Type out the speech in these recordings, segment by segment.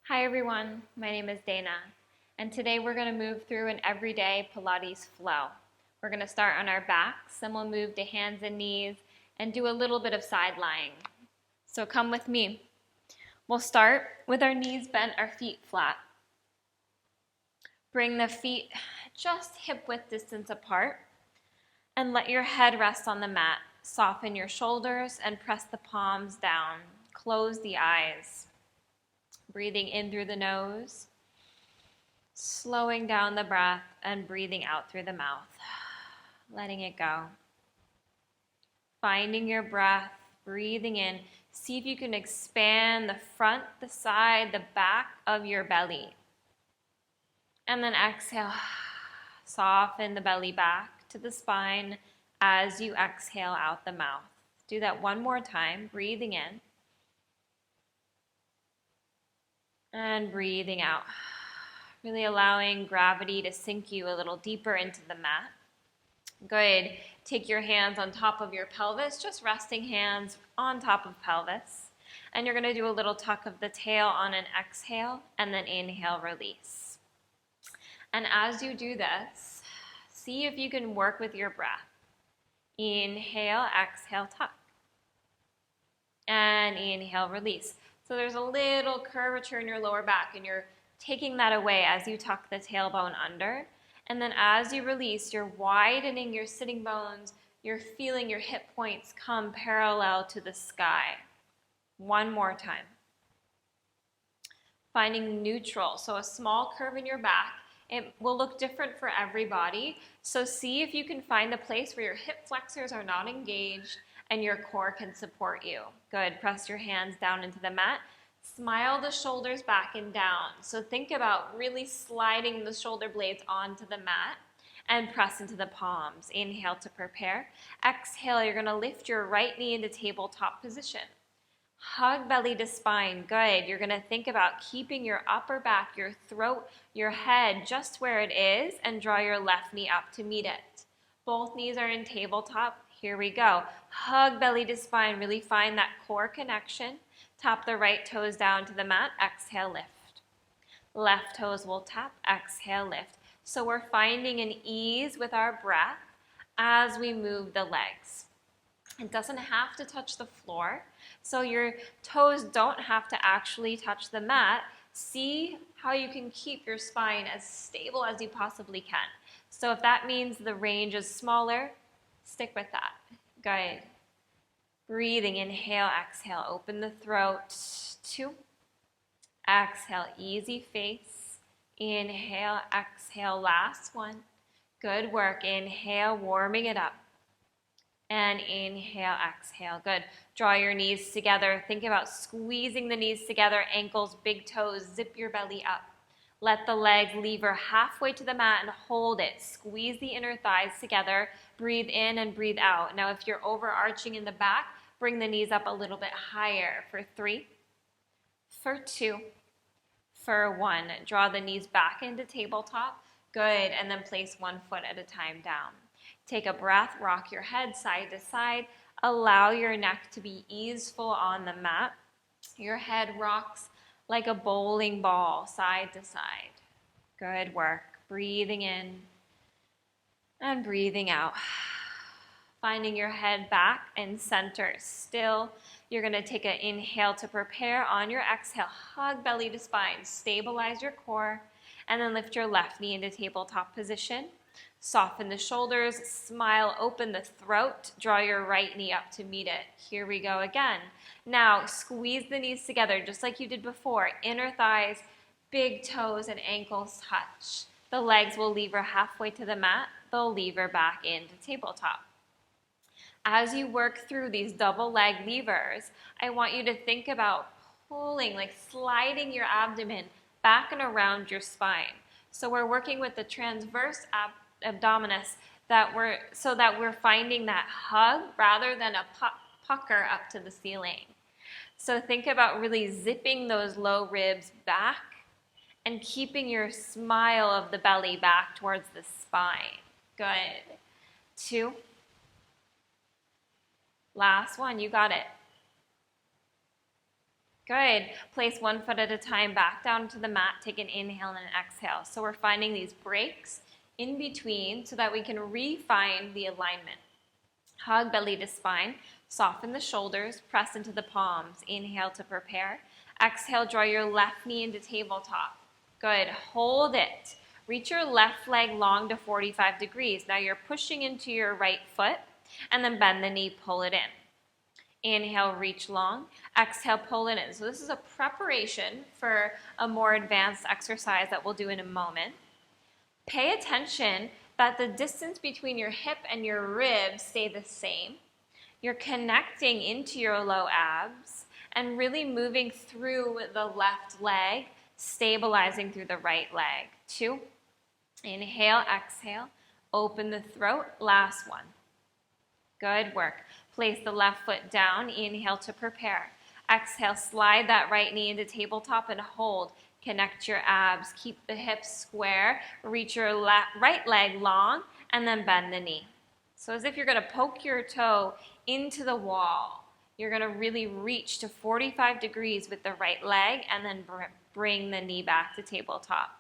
Hi everyone, my name is Dana, and today we're going to move through an everyday Pilates flow. We're going to start on our backs, and we'll move to hands and knees and do a little bit of side lying. So come with me. We'll start with our knees bent, our feet flat. Bring the feet just hip width distance apart and let your head rest on the mat. Soften your shoulders and press the palms down. Close the eyes. Breathing in through the nose, slowing down the breath and breathing out through the mouth, letting it go. Finding your breath, breathing in. See if you can expand the front, the side, the back of your belly. And then exhale, soften the belly back to the spine as you exhale out the mouth. Do that one more time, breathing in. And breathing out, really allowing gravity to sink you a little deeper into the mat. Good. Take your hands on top of your pelvis, just resting hands on top of pelvis. And you're going to do a little tuck of the tail on an exhale, and then inhale, release. And as you do this, see if you can work with your breath. Inhale, exhale, tuck. And inhale, release. So there's a little curvature in your lower back, and you're taking that away as you tuck the tailbone under. And then as you release, you're widening your sitting bones. You're feeling your hip points come parallel to the sky. One more time. Finding neutral, so a small curve in your back. It will look different for everybody. So see if you can find a place where your hip flexors are not engaged and your core can support you. Good. Press your hands down into the mat. Smile the shoulders back and down. So think about really sliding the shoulder blades onto the mat and press into the palms. Inhale to prepare. Exhale, you're going to lift your right knee into tabletop position. Hug belly to spine. Good. You're going to think about keeping your upper back, your throat, your head just where it is, and draw your left knee up to meet it. Both knees are in tabletop. Here we go. Hug belly to spine. Really find that core connection. Tap the right toes down to the mat. Exhale, lift. Left toes will tap. Exhale, lift. So we're finding an ease with our breath as we move the legs. It doesn't have to touch the floor. So your toes don't have to actually touch the mat. See how you can keep your spine as stable as you possibly can. So if that means the range is smaller, stick with that. Good. Breathing, inhale, exhale, open the throat. 2. Exhale, easy face. Inhale, exhale, last one. Good work. Inhale, warming it up. And inhale, exhale. Good. Draw your knees together. Think about squeezing the knees together, ankles, big toes. Zip your belly up. Let the legs lever halfway to the mat and hold it. Squeeze the inner thighs together. Breathe in and breathe out. Now, if you're overarching in the back, bring the knees up a little bit higher for 3, for 2, for 1. Draw the knees back into tabletop. Good. And then place one foot at a time down. Take a breath. Rock your head side to side. Allow your neck to be easeful on the mat. Your head rocks like a bowling ball, side to side. Good work. Breathing in and breathing out. Finding your head back and center still. You're going to take an inhale to prepare. On your exhale, hug belly to spine. Stabilize your core. And then lift your left knee into tabletop position. Soften the shoulders. Smile. Open the throat. Draw your right knee up to meet it. Here we go again. Now, squeeze the knees together just like you did before. Inner thighs, big toes, and ankles touch. The legs will lever halfway to the mat. They'll lever back into tabletop. As you work through these double leg levers, I want you to think about pulling, like sliding your abdomen back and around your spine. So we're working with the transverse abdominis so that we're finding that hug rather than a pucker up to the ceiling. So think about really zipping those low ribs back and keeping your smile of the belly back towards the spine. Good. 2. Last one, you got it. Good. Place one foot at a time back down to the mat. Take an inhale and an exhale. So we're finding these breaks in between so that we can refine the alignment. Hug belly to spine. Soften the shoulders. Press into the palms. Inhale to prepare. Exhale, draw your left knee into tabletop. Good. Hold it. Reach your left leg long to 45 degrees. Now you're pushing into your right foot, and then bend the knee, pull it in. Inhale, reach long. Exhale, pull it in. So this is a preparation for a more advanced exercise that we'll do in a moment. Pay attention that the distance between your hip and your ribs stay the same. You're connecting into your low abs and really moving through the left leg, stabilizing through the right leg. 2. Inhale, exhale. Open the throat. Last one. Good work. Place the left foot down. Inhale to prepare. Exhale, slide that right knee into tabletop and hold. Connect your abs. Keep the hips square. Reach your right leg long and then bend the knee. So as if you're going to poke your toe into the wall. You're going to really reach to 45 degrees with the right leg and then bring the knee back to tabletop.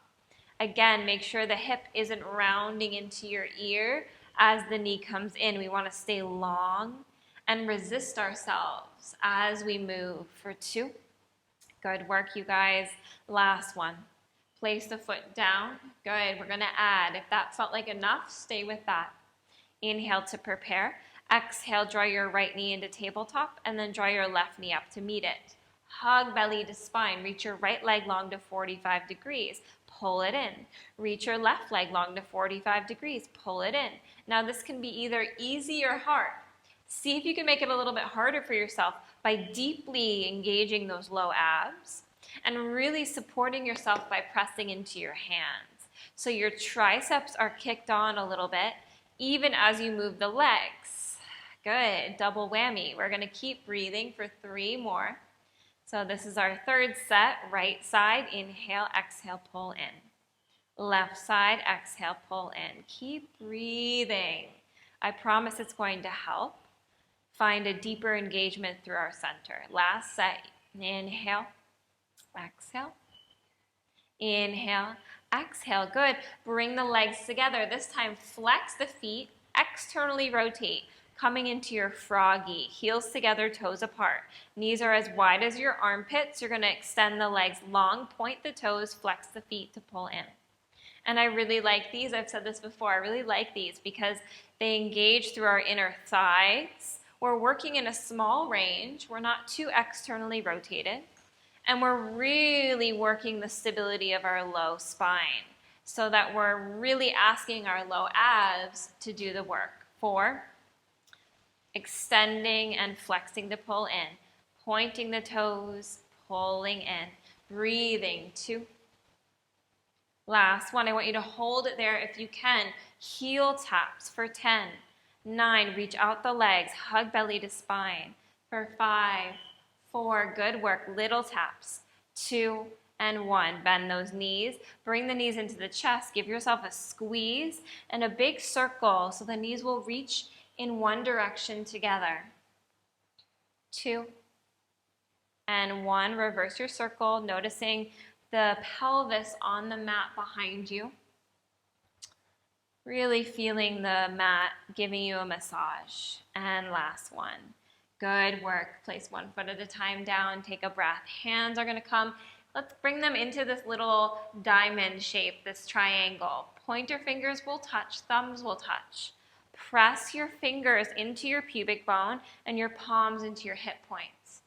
Again, make sure the hip isn't rounding into your ear as the knee comes in. We want to stay long and resist ourselves as we move for 2. Good work, you guys. Last one. Place the foot down. Good. We're going to add. If that felt like enough, stay with that. Inhale to prepare. Exhale, draw your right knee into tabletop and then draw your left knee up to meet it. Hug belly to spine. Reach your right leg long to 45 degrees. Pull it in. Reach your left leg long to 45 degrees. Pull it in. Now this can be either easy or hard. See if you can make it a little bit harder for yourself by deeply engaging those low abs and really supporting yourself by pressing into your hands. So your triceps are kicked on a little bit even as you move the legs. Good. Double whammy. We're going to keep breathing for 3 more. So this is our 3rd set. Right side, inhale, exhale, pull in. Left side, exhale, pull in. Keep breathing. I promise it's going to help. Find a deeper engagement through our center. Last set, inhale, exhale. Inhale, exhale. Good. Bring the legs together. This time, flex the feet, externally rotate. Coming into your froggy, heels together, toes apart. Knees are as wide as your armpits. You're going to extend the legs long, point the toes, flex the feet to pull in. And I really like these. I've said this before. I really like these because they engage through our inner thighs. We're working in a small range. We're not too externally rotated. And we're really working the stability of our low spine so that we're really asking our low abs to do the work. 4. Extending and flexing to pull in. Pointing the toes, pulling in. Breathing. 2. Last one. I want you to hold it there if you can. Heel taps for 10. 9. Reach out the legs. Hug belly to spine. For 5. 4. Good work. Little taps. 2 and 1. Bend those knees. Bring the knees into the chest. Give yourself a squeeze and a big circle so the knees will reach in one direction together. 2 and 1. Reverse your circle, noticing the pelvis on the mat behind you. Really feeling the mat giving you a massage. And last one. Good work. Place one foot at a time down. Take a breath. Hands are going to come. Let's bring them into this little diamond shape, this triangle. Pointer fingers will touch. Thumbs will touch. Press your fingers into your pubic bone and your palms into your hip points.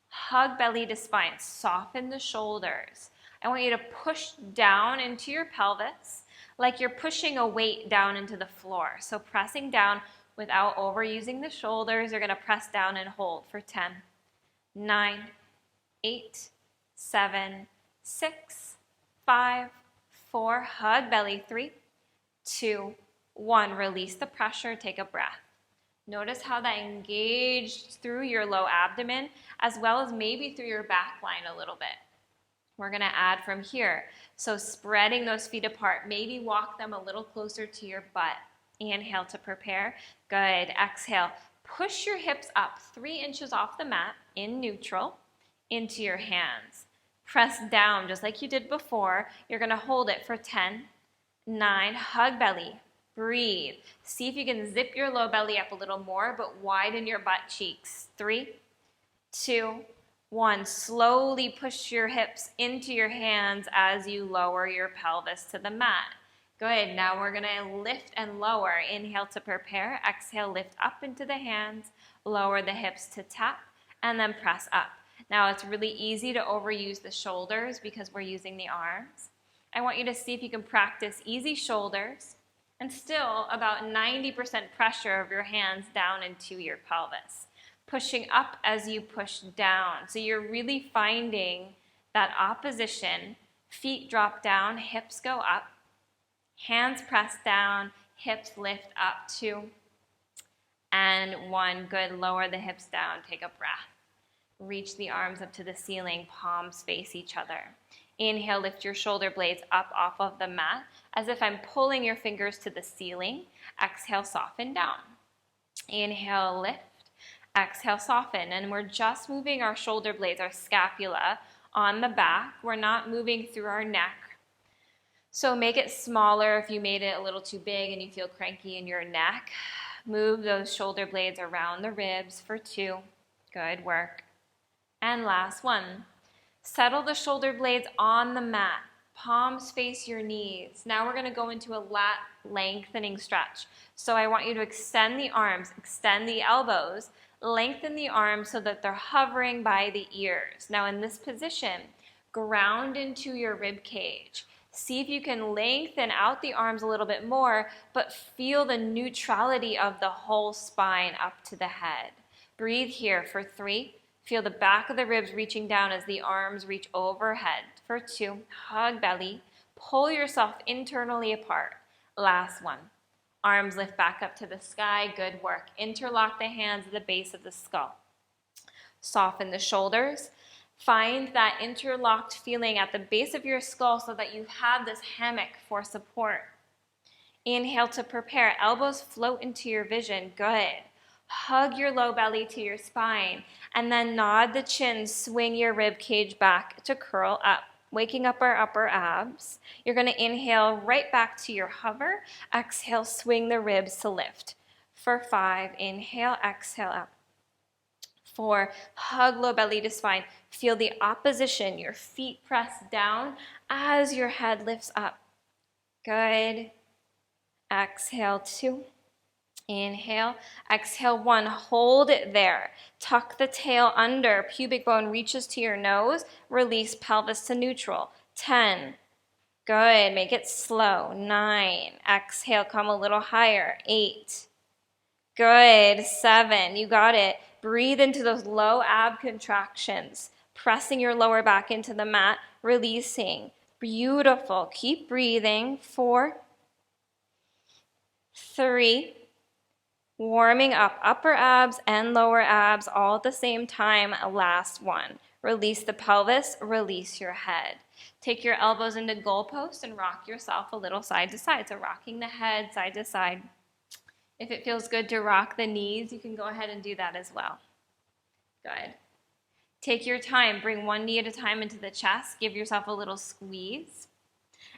Hug belly to spine. Soften the shoulders. I want you to push down into your pelvis like you're pushing a weight down into the floor. So pressing down without overusing the shoulders. You're going to press down and hold for 10, 9, 8, 7, 6, 5, 4. Hug belly. 3, 2, 1. Release the pressure. Take a breath. Notice how that engaged through your low abdomen as well as maybe through your back line a little bit. We're going to add from here. So spreading those feet apart. Maybe walk them a little closer to your butt. Inhale to prepare. Good. Exhale. Push your hips up 3 inches off the mat in neutral. into your hands. Press down just like you did before. You're going to hold it for 10, 9, hug belly, breathe. See if you can zip your low belly up a little more, but widen your butt cheeks. 3, 2, 1. Slowly push your hips into your hands as you lower your pelvis to the mat. Good. Now we're going to lift and lower. Inhale to prepare. Exhale, lift up into the hands. Lower the hips to tap, and then press up. Now it's really easy to overuse the shoulders because we're using the arms. I want you to see if you can practice easy shoulders and still about 90% pressure of your hands down into your pelvis. Pushing up as you push down. So you're really finding that opposition. Feet drop down, hips go up. Hands press down, hips lift up. 2 and 1. Good. Lower the hips down. Take a breath. Reach the arms up to the ceiling. Palms face each other. Inhale, lift your shoulder blades up off of the mat as if I'm pulling your fingers to the ceiling. Exhale, soften down. Inhale, lift. Exhale, soften. And we're just moving our shoulder blades, our scapula, on the back. We're not moving through our neck. So make it smaller if you made it a little too big and you feel cranky in your neck. Move those shoulder blades around the ribs for 2. Good work. And last one. Settle the shoulder blades on the mat. Palms face your knees. Now we're going to go into a lat lengthening stretch. So I want you to extend the arms, extend the elbows, lengthen the arms so that they're hovering by the ears. Now in this position, ground into your rib cage. See if you can lengthen out the arms a little bit more, but feel the neutrality of the whole spine up to the head. Breathe here for 3. Feel the back of the ribs reaching down as the arms reach overhead. For 2, hug belly. Pull yourself internally apart. Last one. Arms lift back up to the sky. Good work. Interlock the hands at the base of the skull. Soften the shoulders. Find that interlocked feeling at the base of your skull so that you have this hammock for support. Inhale to prepare. Elbows float into your vision. Good. Hug your low belly to your spine, and then nod the chin, swing your rib cage back to curl up, waking up our upper abs. You're going to inhale right back to your hover. Exhale, swing the ribs to lift. For 5, inhale, exhale up. 4, hug low belly to spine. Feel the opposition. Your feet press down as your head lifts up. Good. Exhale, 2. Inhale, exhale, 1. Hold it there. Tuck the tail under. Pubic bone reaches to your nose. Release pelvis to neutral. 10. Good. Make it slow. 9. Exhale, come a little higher. 8. Good. 7. You got it. Breathe into those low ab contractions. Pressing your lower back into the mat. Releasing. Beautiful. Keep breathing. 4. 3. Warming up upper abs and lower abs all at the same time. Last one. Release the pelvis, release your head. Take your elbows into goalposts and rock yourself a little side to side. So rocking the head side to side. If it feels good to rock the knees, you can go ahead and do that as well. Good. Take your time. Bring one knee at a time into the chest. Give yourself a little squeeze.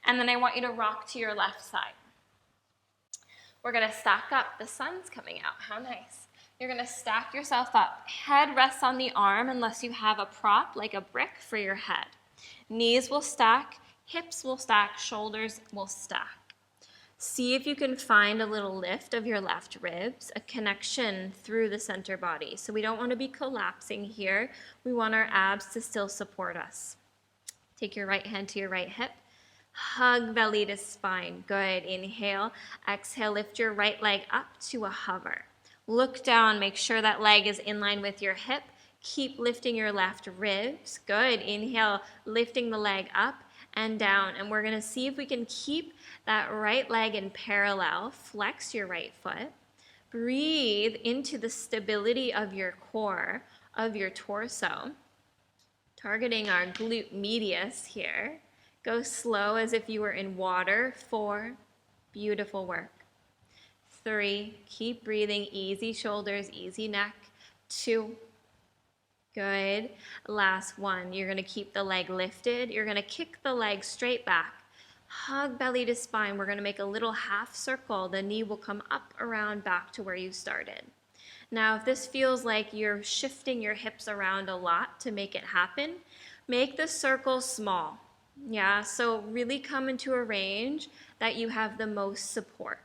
And then I want you to rock to your left side. We're going to stack up. The sun's coming out. How nice. You're going to stack yourself up. Head rests on the arm unless you have a prop like a brick for your head. Knees will stack. Hips will stack. Shoulders will stack. See if you can find a little lift of your left ribs, a connection through the center body. So we don't want to be collapsing here. We want our abs to still support us. Take your right hand to your right hip. Hug belly to spine. Good. Inhale. Exhale. Lift your right leg up to a hover. Look down. Make sure that leg is in line with your hip. Keep lifting your left ribs. Good. Inhale. Lifting the leg up and down. And we're going to see if we can keep that right leg in parallel. Flex your right foot. Breathe into the stability of your core, of your torso. Targeting our glute medius here. Go slow as if you were in water. 4, beautiful work. 3, keep breathing, easy shoulders, easy neck. 2, Good. Last one. You're going to keep the leg lifted. You're going to kick the leg straight back. Hug belly to spine. We're going to make a little half circle. The knee will come up, around, back to where you started. Now, if this feels like you're shifting your hips around a lot to make it happen, make the circle small. Yeah, so really come into a range that you have the most support.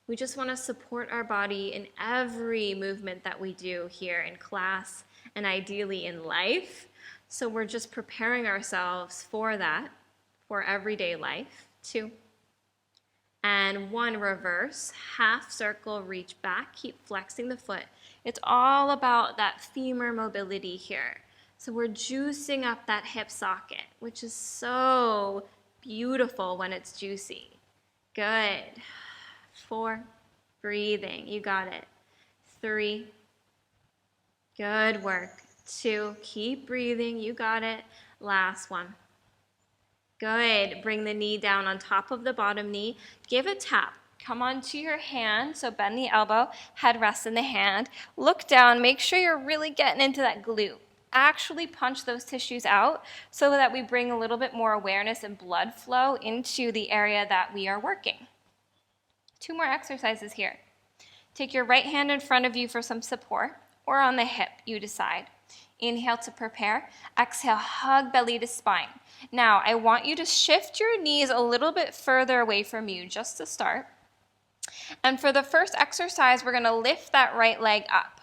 We just want to support our body in every movement that we do here in class and ideally in life. So we're just preparing ourselves for that, for everyday life. 2. And 1, reverse, half circle, reach back, keep flexing the foot. It's all about that femur mobility here. So we're juicing up that hip socket, which is so beautiful when it's juicy. Good. 4, breathing, you got it. 3, good work. 2, keep breathing, you got it. Last one. Good. Bring the knee down on top of the bottom knee. Give a tap. Come onto your hand, so bend the elbow, head rests in the hand. Look down, make sure you're really getting into that glute. Actually punch those tissues out so that we bring a little bit more awareness and blood flow into the area that we are working. 2 more exercises here. Take your right hand in front of you for some support, or on the hip, you decide. Inhale to prepare. Exhale, hug belly to spine. Now, I want you to shift your knees a little bit further away from you just to start. And for the first exercise, we're going to lift that right leg up.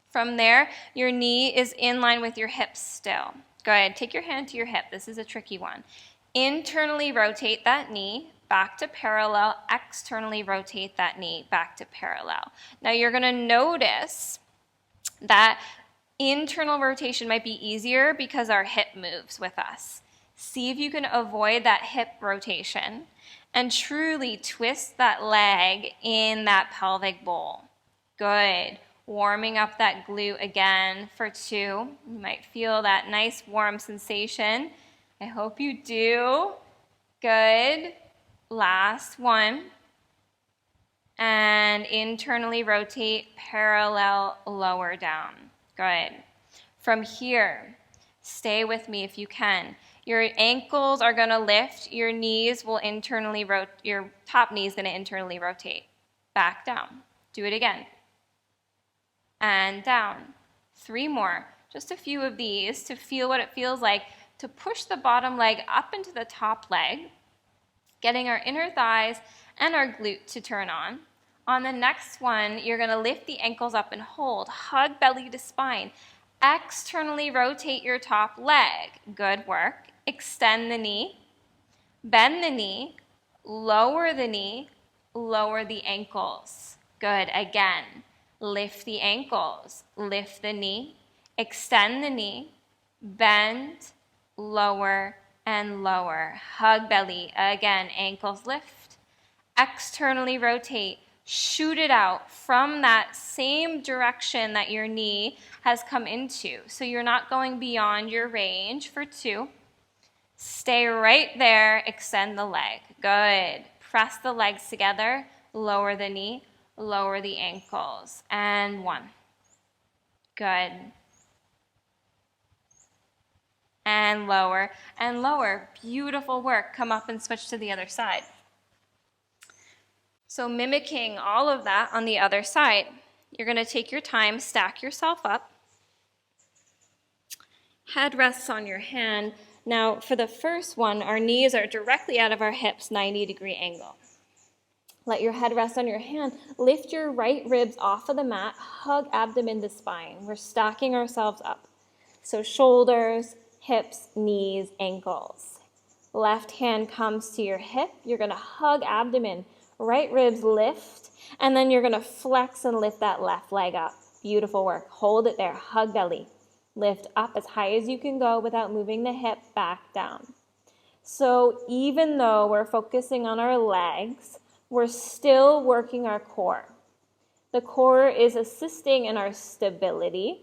From there, your knee is in line with your hips still. Go ahead, take your hand to your hip. This is a tricky one. Internally rotate that knee back to parallel. Externally rotate that knee back to parallel. Now, you're going to notice that internal rotation might be easier because our hip moves with us. See if you can avoid that hip rotation and truly twist that leg in that pelvic bowl. Good. Warming up that glute again for 2. You might feel that nice warm sensation. I hope you do. Good. Last one. And internally rotate, parallel, lower down. Good. From here, stay with me if you can. Your ankles are going to lift. Your knees will internally rotate. Your top knee is going to internally rotate. Back down. Do it again. And down. 3 more. Just a few of these to feel what it feels like to push the bottom leg up into the top leg, getting our inner thighs and our glute to turn on. On the next one, you're going to lift the ankles up and hold. Hug belly to spine. Externally rotate your top leg. Good work. Extend the knee. Bend the knee. Lower the knee. Lower the ankles. Good. Again. Lift the ankles. Lift the knee. Extend the knee. Bend. Lower and lower. Hug belly. Again. Ankles lift. Externally rotate. Shoot it out from that same direction that your knee has come into. So you're not going beyond your range for 2. Stay right there. Extend the leg. Good. Press the legs together. Lower the knee. Lower the ankles. And 1. Good. And lower and lower. Beautiful work. Come up and switch to the other side. So mimicking all of that on the other side, you're going to take your time, stack yourself up. Head rests on your hand. Now, for the first one, our knees are directly out of our hips, 90-degree angle. Let your head rest on your hand. Lift your right ribs off of the mat. Hug abdomen to spine. We're stacking ourselves up. So shoulders, hips, knees, ankles. Left hand comes to your hip. You're going to hug abdomen. Right ribs lift, and then you're going to flex and lift that left leg up. Beautiful work. Hold it there. Hug belly. Lift up as high as you can go without moving the hip back down. So even though we're focusing on our legs, we're still working our core. The core is assisting in our stability.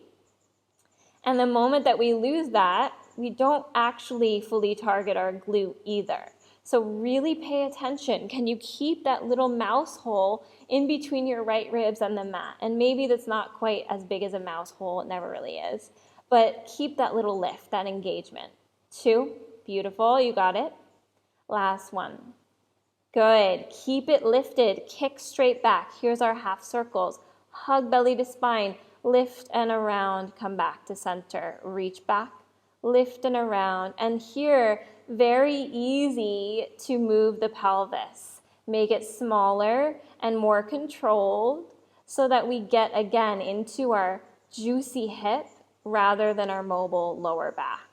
And the moment that we lose that, we don't actually fully target our glute either. So really pay attention. Can you keep that little mouse hole in between your right ribs and the mat? And maybe that's not quite as big as a mouse hole. It never really is. but keep that little lift, that engagement. 2, beautiful, you got it. Last one. Good, keep it lifted, kick straight back. Here's our half circles. Hug belly to spine, lift and around, come back to center. Reach back, lift and around. And here, very easy to move the pelvis. Make it smaller and more controlled so that we get again into our juicy hip rather than our mobile lower back.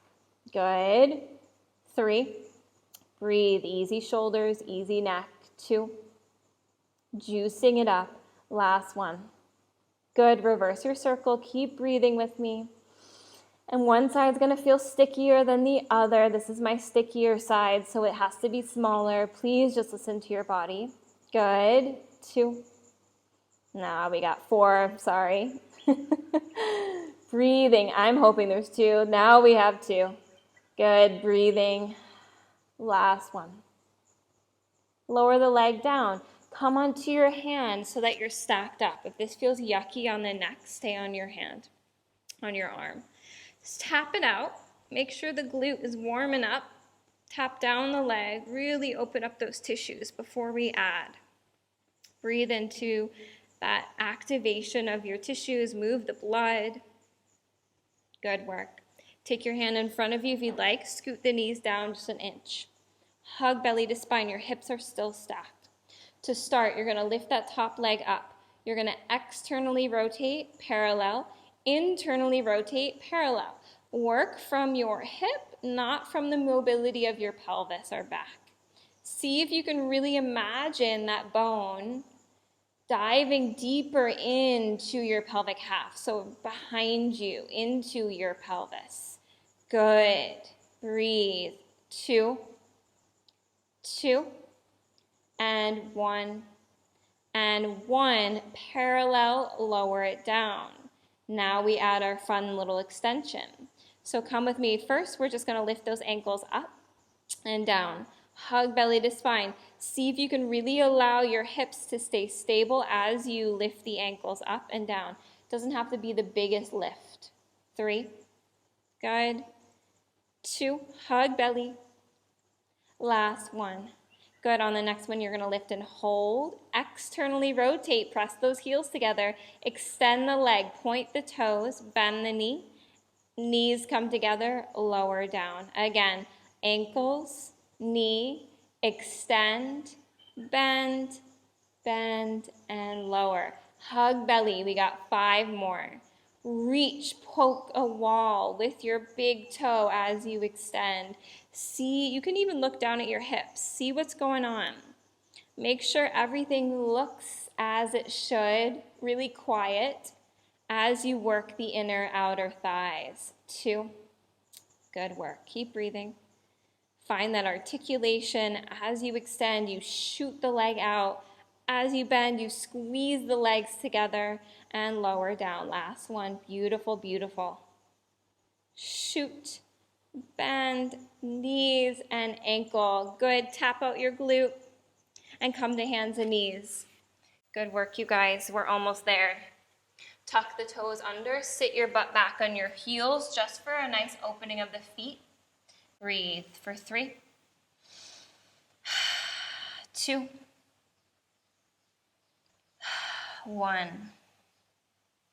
Good. 3, breathe, easy shoulders, easy neck. 2, juicing it up. Last one. Good, reverse your circle, keep breathing with me. And one side's gonna feel stickier than the other. This is my stickier side, so it has to be smaller. Please just listen to your body. Good, 2. Now we got 4, sorry. Breathing, I'm hoping there's 2. Now we have 2. Good, breathing. Last one. Lower the leg down. Come onto your hand so that you're stacked up. If this feels yucky on the neck, stay on your hand, on your arm. Just tap it out. Make sure the glute is warming up. Tap down the leg. Really open up those tissues before we add. Breathe into that activation of your tissues. Move the blood. Good work. Take your hand in front of you if you'd like. Scoot the knees down just an inch. Hug belly to spine. Your hips are still stacked. To start, you're going to lift that top leg up. You're going to externally rotate, parallel, internally rotate, parallel. Work from your hip, not from the mobility of your pelvis or back. See if you can really imagine that bone diving deeper into your pelvic half, so behind you, into your pelvis. Good. Breathe. 2, 2, and 1, and 1. Parallel, lower it down. Now we add our fun little extension. So come with me. First, we're just going to lift those ankles up and down. Hug belly to spine. See if you can really allow your hips to stay stable as you lift the ankles up and down. Doesn't have to be the biggest lift. 3, good. 2, hug belly. Last one. Good. On the next one, you're going to lift and hold. Externally rotate. Press those heels together. Extend the leg. Point the toes. Bend the knee. Knees come together. Lower down. Again, ankles, knee, extend, bend, bend, and lower. Hug belly. We got 5 more. Reach, poke a wall with your big toe as you extend. See, you can even look down at your hips. See what's going on. Make sure everything looks as it should, really quiet, as you work the inner outer thighs. 2, good work. Keep breathing. Find that articulation. As you extend, you shoot the leg out. As you bend, you squeeze the legs together and lower down. Last one. Beautiful, beautiful. Shoot, bend, knees and ankle. Good. Tap out your glute and come to hands and knees. Good work, you guys. We're almost there. Tuck the toes under. Sit your butt back on your heels just for a nice opening of the feet. Breathe for 3, 2, 1.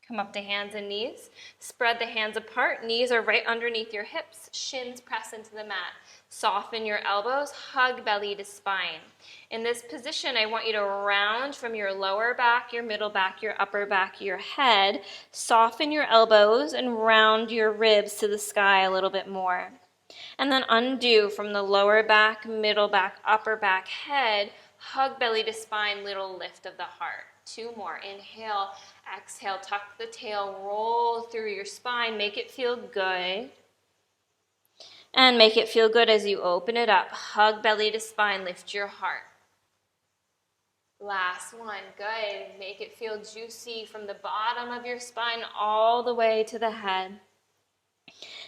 Come up to hands and knees. Spread the hands apart. Knees are right underneath your hips. Shins press into the mat. Soften your elbows. Hug belly to spine. In this position, I want you to round from your lower back, your middle back, your upper back, your head. Soften your elbows and round your ribs to the sky a little bit more. And then undo from the lower back, middle back, upper back, head. Hug belly to spine, little lift of the heart. 2 more. Inhale, exhale, tuck the tail, roll through your spine. Make it feel good. And make it feel good as you open it up. Hug belly to spine, lift your heart. Last one. Good. Make it feel juicy from the bottom of your spine all the way to the head.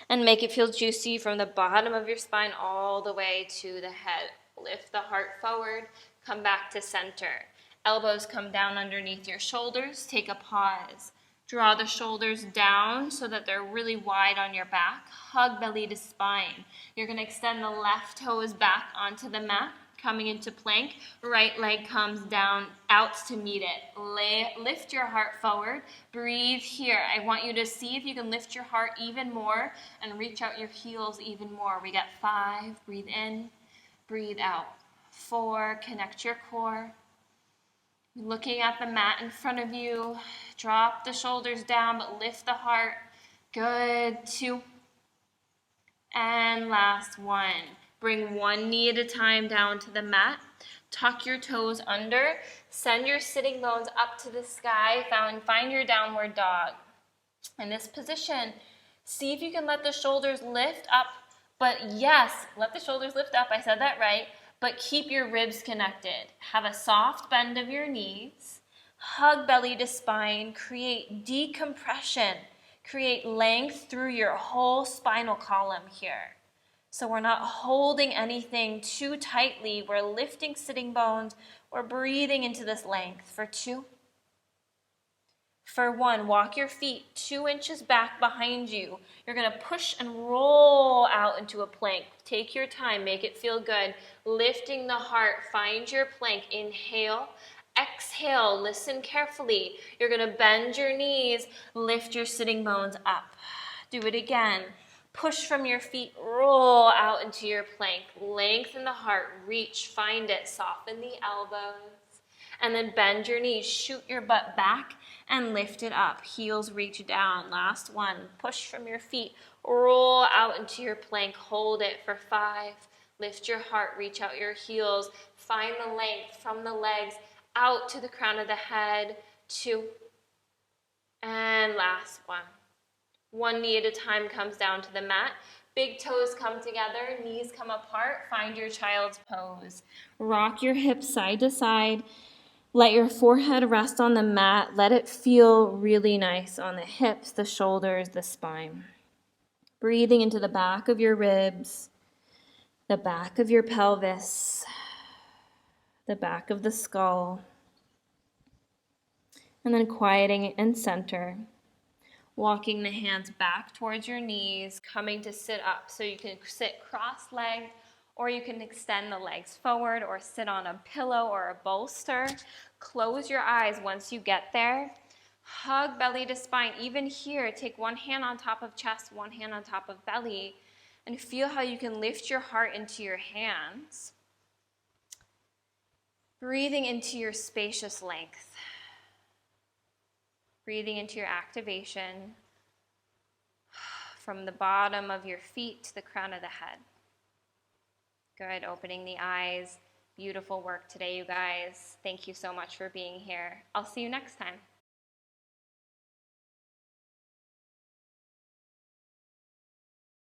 And make it feel juicy from the bottom of your spine all the way to the head. Lift the heart forward. Come back to center. Elbows come down underneath your shoulders. Take a pause. Draw the shoulders down so that they're really wide on your back. Hug belly to spine. You're going to extend the left toes back onto the mat, coming into plank. Right leg comes down, out to meet it. Lift your heart forward. Breathe here. I want you to see if you can lift your heart even more and reach out your heels even more. We got 5. Breathe in. Breathe out. 4. Connect your core. Looking at the mat in front of you, drop the shoulders down, but lift the heart. Good. 2. And last 1. Bring one knee at a time down to the mat. Tuck your toes under. Send your sitting bones up to the sky. Find your downward dog. In this position, see if you can let the shoulders lift up. But yes, let the shoulders lift up. I said that right. But keep your ribs connected. Have a soft bend of your knees. Hug belly to spine. Create decompression. Create length through your whole spinal column here. So we're not holding anything too tightly. We're lifting sitting bones. We're breathing into this length for 2. For 1, walk your feet 2 inches back behind you. You're going to push and roll out into a plank. Take your time. Make it feel good. Lifting the heart. Find your plank. Inhale. Exhale. Listen carefully. You're going to bend your knees. Lift your sitting bones up. Do it again. Push from your feet. Roll out into your plank. Lengthen the heart. Reach. Find it. Soften the elbows. And then bend your knees. Shoot your butt back and lift it up. Heels reach down. Last 1. Push from your feet. Roll out into your plank. Hold it for 5. Lift your heart. Reach out your heels. Find the length from the legs out to the crown of the head. 2. And last 1. 1 knee at a time comes down to the mat. Big toes come together. Knees come apart. Find your child's pose. Rock your hips side to side. Let your forehead rest on the mat. Let it feel really nice on the hips, the shoulders, the spine. Breathing into the back of your ribs, the back of your pelvis, the back of the skull. And then quieting in center. Walking the hands back towards your knees, coming to sit up. So you can sit cross-legged, or you can extend the legs forward or sit on a pillow or a bolster. Close your eyes once you get there. Hug belly to spine. Even here, take one hand on top of chest, one hand on top of belly, and feel how you can lift your heart into your hands. Breathing into your spacious length. Breathing into your activation from the bottom of your feet to the crown of the head. Good, opening the eyes. Beautiful work today, you guys. Thank you so much for being here. I'll see you next time.